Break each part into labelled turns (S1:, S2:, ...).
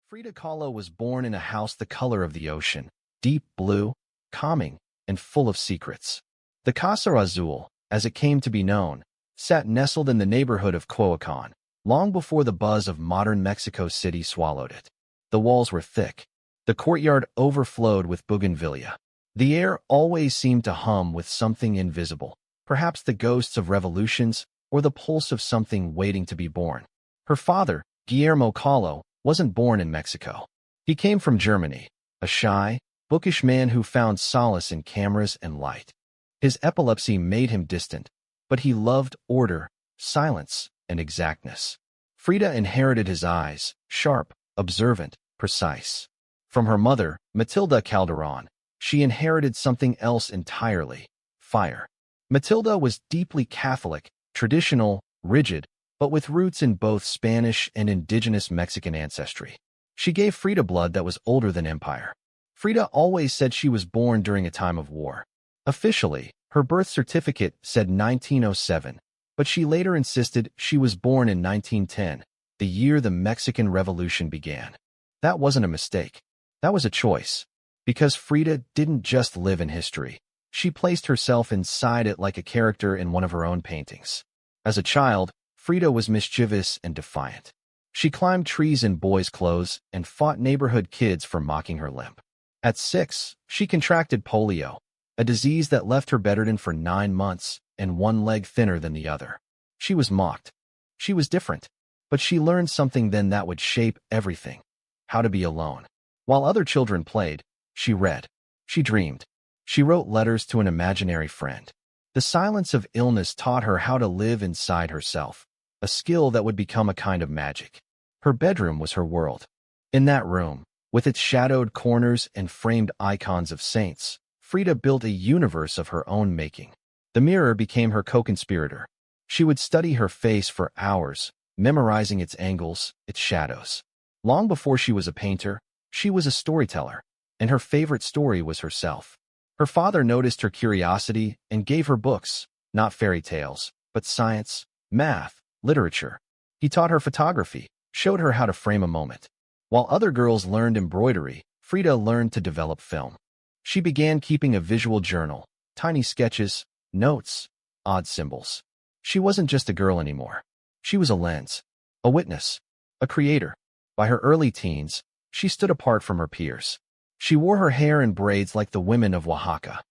S1: Frida Kahlo was born in a house the color of the ocean, deep blue, calming, and full of secrets. The Casa Azul, as it came to be known, sat nestled in the neighborhood of Coyoacán, long before the buzz of modern Mexico City swallowed it. The walls were thick. The courtyard overflowed with bougainvillea. The air always seemed to hum with something invisible, perhaps the ghosts of revolutions or the pulse of something waiting to be born. Her father, Guillermo Kahlo, wasn't born in Mexico. He came from Germany, a shy, bookish man who found solace in cameras and light. His epilepsy made him distant, but he loved order, silence, and exactness. Frida inherited his eyes, sharp, observant, precise. From her mother, Matilda Calderon, she inherited something else entirely: fire. Matilda was deeply Catholic, traditional, rigid, but with roots in both Spanish and indigenous Mexican ancestry. She gave Frida blood that was older than empire. Frida always said she was born during a time of war. Officially, her birth certificate said 1907, but she later insisted she was born in 1910, the year the Mexican Revolution began. That wasn't a mistake. That was a choice. Because Frida didn't just live in history. She placed herself inside it like a character in one of her own paintings. As a child, Frida was mischievous and defiant. She climbed trees in boys' clothes and fought neighborhood kids for mocking her limp. At 6, she contracted polio, a disease that left her bedridden for 9 months and one leg thinner than the other. She was mocked. She was different. But she learned something then that would shape everything: how to be alone. While other children played, she read. She dreamed. She wrote letters to an imaginary friend. The silence of illness taught her how to live inside herself, a skill that would become a kind of magic. Her bedroom was her world. In that room, with its shadowed corners and framed icons of saints, Frida built a universe of her own making. The mirror became her co-conspirator. She would study her face for hours, memorizing its angles, its shadows. Long before she was a painter, she was a storyteller, and her favorite story was herself. Her father noticed her curiosity and gave her books, not fairy tales, but science, math, literature. He taught her photography, showed her how to frame a moment. While other girls learned embroidery, Frida learned to develop film. She began keeping a visual journal, tiny sketches, notes, odd symbols. She wasn't just a girl anymore. She was a lens, a witness, a creator. By her early teens, she stood apart from her peers. She wore her hair in braids like the women of Oaxaca.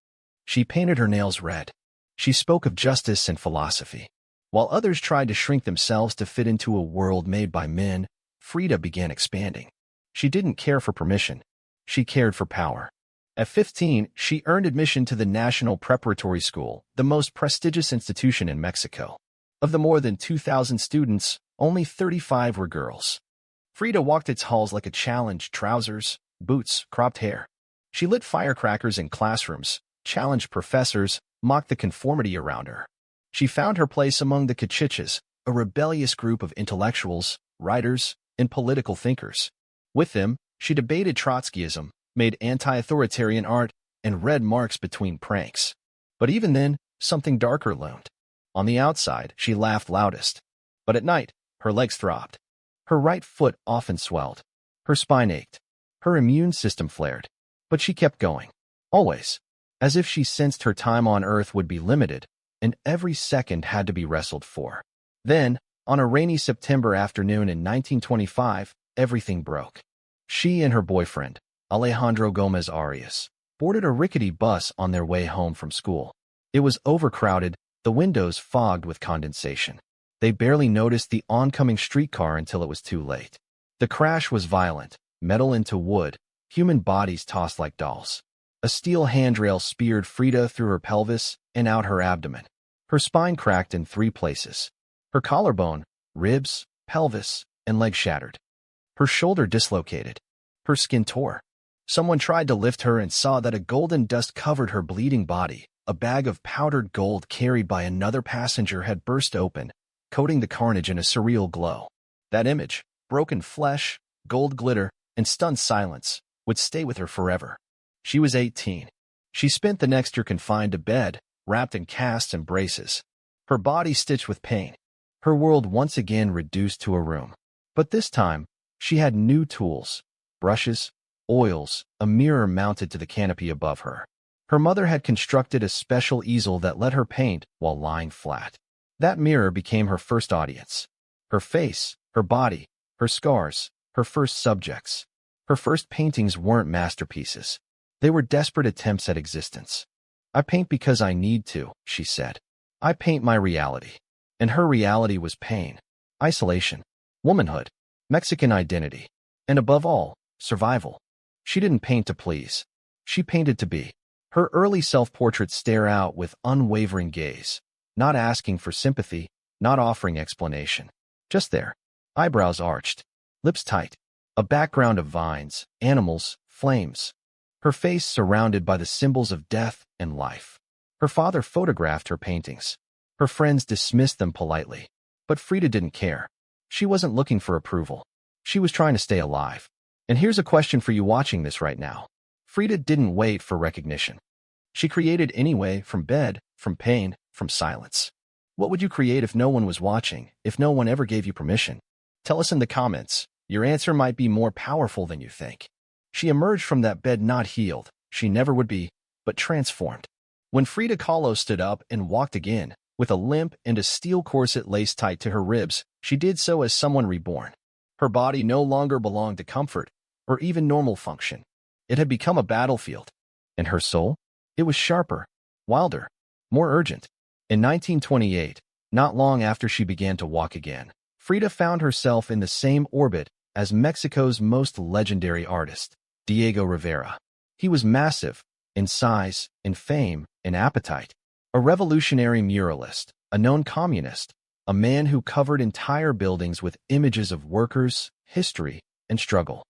S1: She painted her nails red. She spoke of justice and philosophy. While others tried to shrink themselves to fit into a world made by men, Frida began expanding. She didn't care for permission. She cared for power. At 15, she earned admission to the National Preparatory School, the most prestigious institution in Mexico. Of the more than 2,000 students, only 35 were girls. Frida walked its halls like a challenged: trousers, boots, cropped hair. She lit firecrackers in classrooms, challenged professors, mocked the conformity around her. She found her place among the cachiches, a rebellious group of intellectuals, writers, and political thinkers. With them, she debated Trotskyism, made anti-authoritarian art, and read Marx between pranks. But even then, something darker loomed. On the outside, she laughed loudest. But at night, her legs throbbed. Her right foot often swelled. Her spine ached. Her immune system flared. But she kept going. Always. As if she sensed her time on Earth would be limited, and every second had to be wrestled for. Then, on a rainy September afternoon in 1925, everything broke. She and her boyfriend, Alejandro Gomez Arias, boarded a rickety bus on their way home from school. It was overcrowded, the windows fogged with condensation. They barely noticed the oncoming streetcar until it was too late. The crash was violent, metal into wood, human bodies tossed like dolls. A steel handrail speared Frida through her pelvis and out her abdomen. Her spine cracked in 3 places. Her collarbone, ribs, pelvis, and leg shattered. Her shoulder dislocated. Her skin tore. Someone tried to lift her and saw that a golden dust covered her bleeding body. A bag of powdered gold carried by another passenger had burst open, coating the carnage in a surreal glow. That image, broken flesh, gold glitter, and stunned silence, would stay with her forever. She was 18. She spent the next year confined to bed, wrapped in casts and braces. Her body stitched with pain. Her world once again reduced to a room. But this time, she had new tools, brushes, oils, a mirror mounted to the canopy above her. Her mother had constructed a special easel that let her paint while lying flat. That mirror became her first audience. Her face, her body, her scars, her first subjects. Her first paintings weren't masterpieces. They were desperate attempts at existence. "I paint because I need to," she said. "I paint my reality." And her reality was pain, isolation, womanhood, Mexican identity, and above all, survival. She didn't paint to please. She painted to be. Her early self-portraits stare out with unwavering gaze, not asking for sympathy, not offering explanation. Just there, eyebrows arched, lips tight, a background of vines, animals, flames. Her face surrounded by the symbols of death and life. Her father photographed her paintings. Her friends dismissed them politely. But Frida didn't care. She wasn't looking for approval. She was trying to stay alive. And here's a question for you watching this right now. Frida didn't wait for recognition. She created anyway, from bed, from pain, from silence. What would you create if no one was watching, if no one ever gave you permission? Tell us in the comments. Your answer might be more powerful than you think. She emerged from that bed not healed, she never would be, but transformed. When Frida Kahlo stood up and walked again, with a limp and a steel corset laced tight to her ribs, she did so as someone reborn. Her body no longer belonged to comfort, or even normal function. It had become a battlefield. And her soul? It was sharper, wilder, more urgent. In 1928, not long after she began to walk again, Frida found herself in the same orbit as Mexico's most legendary artist, Diego Rivera. He was massive, in size, in fame, in appetite. A revolutionary muralist, a known communist, a man who covered entire buildings with images of workers, history, and struggle.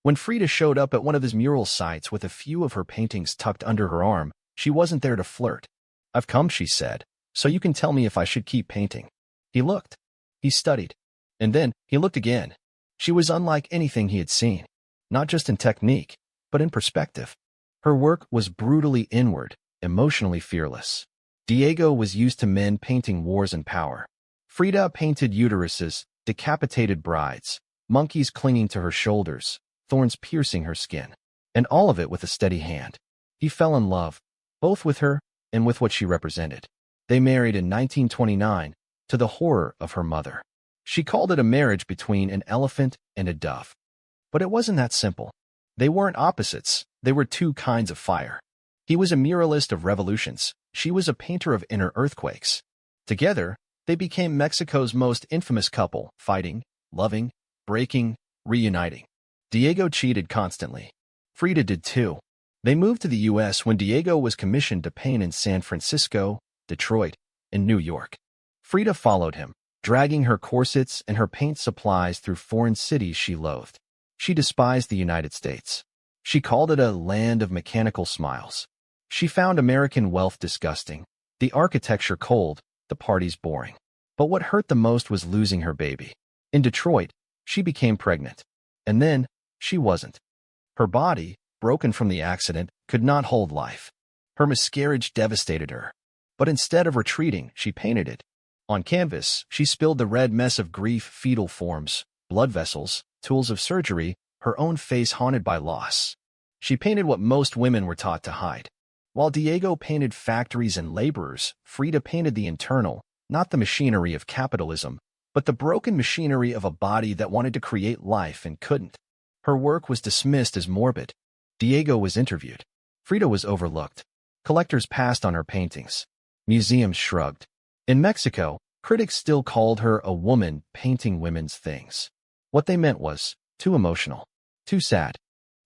S1: When Frida showed up at one of his mural sites with a few of her paintings tucked under her arm, she wasn't there to flirt. "I've come," she said, "so you can tell me if I should keep painting." He looked. He studied. And then he looked again. She was unlike anything he had seen, not just in technique, but in perspective. Her work was brutally inward, emotionally fearless. Diego was used to men painting wars and power. Frida painted uteruses, decapitated brides, monkeys clinging to her shoulders, thorns piercing her skin, and all of it with a steady hand. He fell in love, both with her and with what she represented. They married in 1929, to the horror of her mother. She called it a marriage between an elephant and a dove. But it wasn't that simple. They weren't opposites, they were two kinds of fire. He was a muralist of revolutions. She was a painter of inner earthquakes. Together, they became Mexico's most infamous couple, fighting, loving, breaking, reuniting. Diego cheated constantly. Frida did too. They moved to the U.S. when Diego was commissioned to paint in San Francisco, Detroit, and New York. Frida followed him, dragging her corsets and her paint supplies through foreign cities she loathed. She despised the United States. She called it a land of mechanical smiles. She found American wealth disgusting, the architecture cold, the parties boring. But what hurt the most was losing her baby. In Detroit, she became pregnant. And then, she wasn't. Her body, broken from the accident, could not hold life. Her miscarriage devastated her. But instead of retreating, she painted it. On canvas, she spilled the red mess of grief, fetal forms, blood vessels, tools of surgery, her own face haunted by loss. She painted what most women were taught to hide. While Diego painted factories and laborers, Frida painted the internal, not the machinery of capitalism, but the broken machinery of a body that wanted to create life and couldn't. Her work was dismissed as morbid. Diego was interviewed. Frida was overlooked. Collectors passed on her paintings. Museums shrugged. In Mexico, critics still called her a woman painting women's things. What they meant was, too emotional, too sad,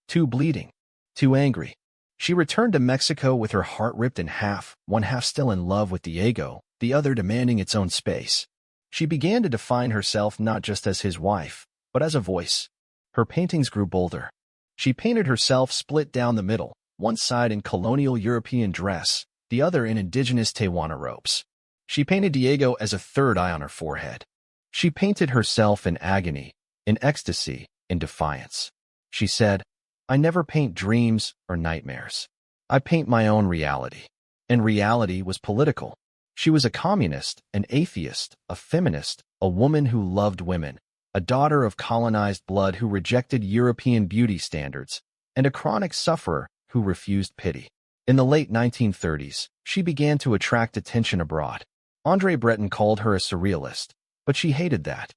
S1: too bleeding, too angry. She returned to Mexico with her heart ripped in half, one half still in love with Diego, the other demanding its own space. She began to define herself not just as his wife, but as a voice. Her paintings grew bolder. She painted herself split down the middle, one side in colonial European dress, the other in indigenous Tehuana robes. She painted Diego as a third eye on her forehead. She painted herself in agony, in ecstasy, in defiance. She said, "I never paint dreams or nightmares. I paint my own reality." And reality was political. She was a communist, an atheist, a feminist, a woman who loved women, a daughter of colonized blood who rejected European beauty standards, and a chronic sufferer who refused pity. In the late 1930s, she began to attract attention abroad. André Breton called her a surrealist, but she hated that.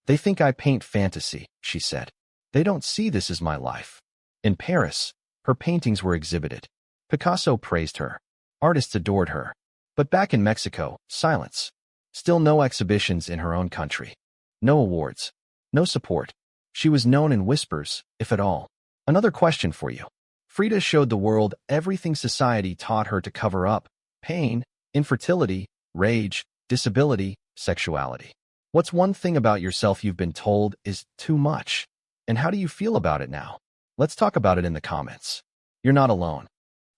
S1: "They think I paint fantasy," she said. "They don't see this as my life." In Paris, her paintings were exhibited. Picasso praised her. Artists adored her. But back in Mexico, silence. Still no exhibitions in her own country. No awards. No support. She was known in whispers, if at all. Another question for you. Frida showed the world everything society taught her to cover up: pain, infertility, rage, disability, sexuality. What's one thing about yourself you've been told is too much? And how do you feel about it now? Let's talk about it in the comments. You're not alone.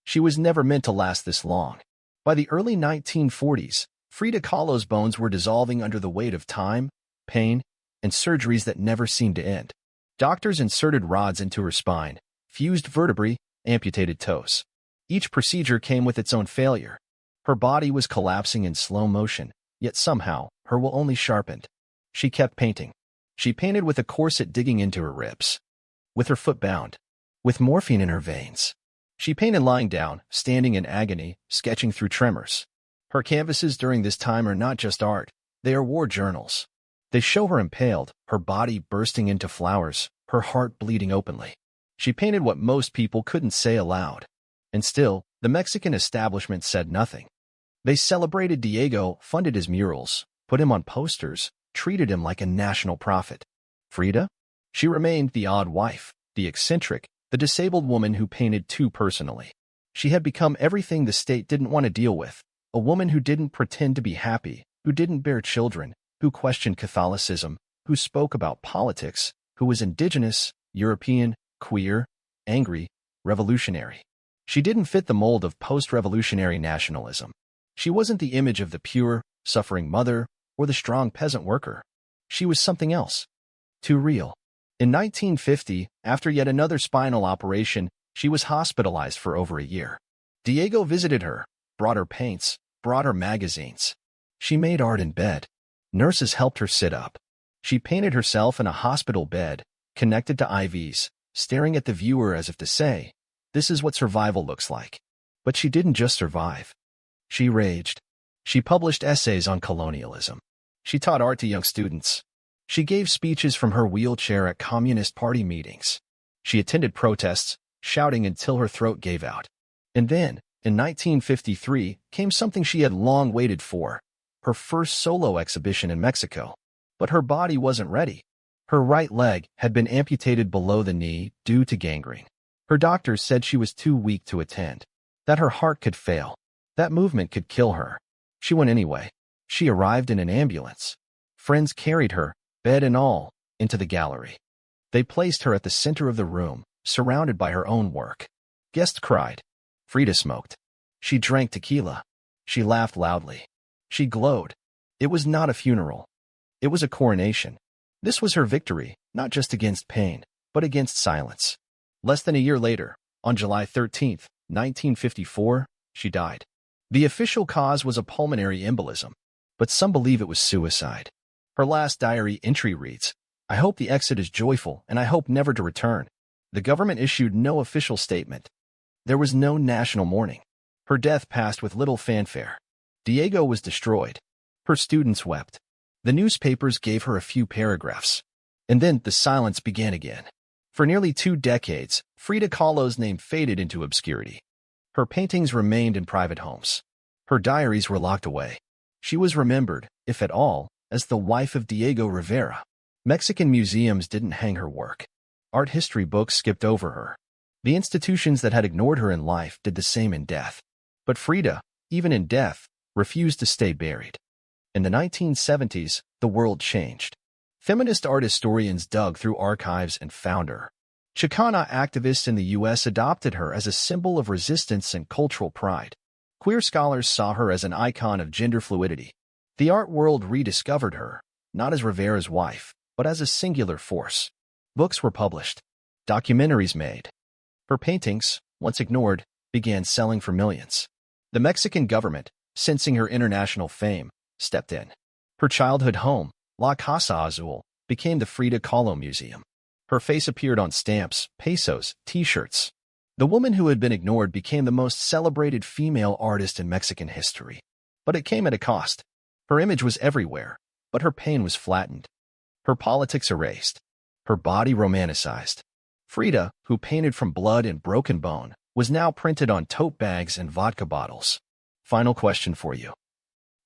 S1: She was never meant to last this long. By the early 1940s, Frida Kahlo's bones were dissolving under the weight of time, pain, and surgeries that never seemed to end. Doctors inserted rods into her spine, fused vertebrae, amputated toes. Each procedure came with its own failure. Her body was collapsing in slow motion, yet somehow, her will only sharpened. She kept painting. She painted with a corset digging into her ribs, with her foot bound, with morphine in her veins. She painted lying down, standing in agony, sketching through tremors. Her canvases during this time are not just art, they are war journals. They show her impaled, her body bursting into flowers, her heart bleeding openly. She painted what most people couldn't say aloud. And still, the Mexican establishment said nothing. They celebrated Diego, funded his murals, put him on posters, treated him like a national prophet. Frida? She remained the odd wife, the eccentric, the disabled woman who painted too personally. She had become everything the state didn't want to deal with, a woman who didn't pretend to be happy, who didn't bear children, who questioned Catholicism, who spoke about politics, who was indigenous, European, queer, angry, revolutionary. She didn't fit the mold of post-revolutionary nationalism. She wasn't the image of the pure, suffering mother or the strong peasant worker. She was something else. Too real. In 1950, after yet another spinal operation, she was hospitalized for over a year. Diego visited her, brought her paints, brought her magazines. She made art in bed. Nurses helped her sit up. She painted herself in a hospital bed, connected to IVs, staring at the viewer as if to say, "This is what survival looks like." But she didn't just survive. She raged. She published essays on colonialism. She taught art to young students. She gave speeches from her wheelchair at Communist Party meetings. She attended protests, shouting until her throat gave out. And then, in 1953, came something she had long waited for, her first solo exhibition in Mexico. But her body wasn't ready. Her right leg had been amputated below the knee due to gangrene. Her doctors said she was too weak to attend, that her heart could fail, that movement could kill her. She went anyway. She arrived in an ambulance. Friends carried her, bed and all, into the gallery. They placed her at the center of the room, surrounded by her own work. Guests cried. Frida smoked. She drank tequila. She laughed loudly. She glowed. It was not a funeral. It was a coronation. This was her victory, not just against pain, but against silence. Less than a year later, on July 13, 1954, she died. The official cause was a pulmonary embolism, but some believe it was suicide. Her last diary entry reads, "I hope the exit is joyful, and I hope never to return." The government issued no official statement. There was no national mourning. Her death passed with little fanfare. Diego was destroyed. Her students wept. The newspapers gave her a few paragraphs. And then the silence began again. For nearly 2 decades, Frida Kahlo's name faded into obscurity. Her paintings remained in private homes. Her diaries were locked away. She was remembered, if at all, as the wife of Diego Rivera. Mexican museums didn't hang her work. Art history books skipped over her. The institutions that had ignored her in life did the same in death. But Frida, even in death, refused to stay buried. In the 1970s, the world changed. Feminist art historians dug through archives and found her. Chicana activists in the U.S. adopted her as a symbol of resistance and cultural pride. Queer scholars saw her as an icon of gender fluidity. The art world rediscovered her, not as Rivera's wife, but as a singular force. Books were published. Documentaries made. Her paintings, once ignored, began selling for millions. The Mexican government, sensing her international fame, stepped in. Her childhood home, La Casa Azul, became the Frida Kahlo Museum. Her face appeared on stamps, pesos, t-shirts. The woman who had been ignored became the most celebrated female artist in Mexican history. But it came at a cost. Her image was everywhere, but her pain was flattened. Her politics erased. Her body romanticized. Frida, who painted from blood and broken bone, was now printed on tote bags and vodka bottles. Final question for you.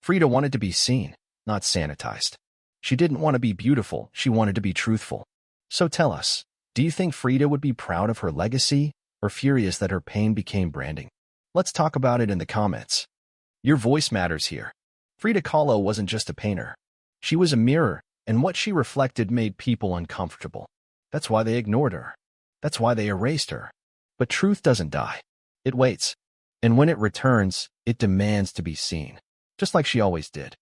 S1: Frida wanted to be seen, not sanitized. She didn't want to be beautiful, she wanted to be truthful. So tell us, do you think Frida would be proud of her legacy or furious that her pain became branding? Let's talk about it in the comments. Your voice matters here. Frida Kahlo wasn't just a painter. She was a mirror, and what she reflected made people uncomfortable. That's why they ignored her. That's why they erased her. But truth doesn't die. It waits. And when it returns, it demands to be seen, just like she always did.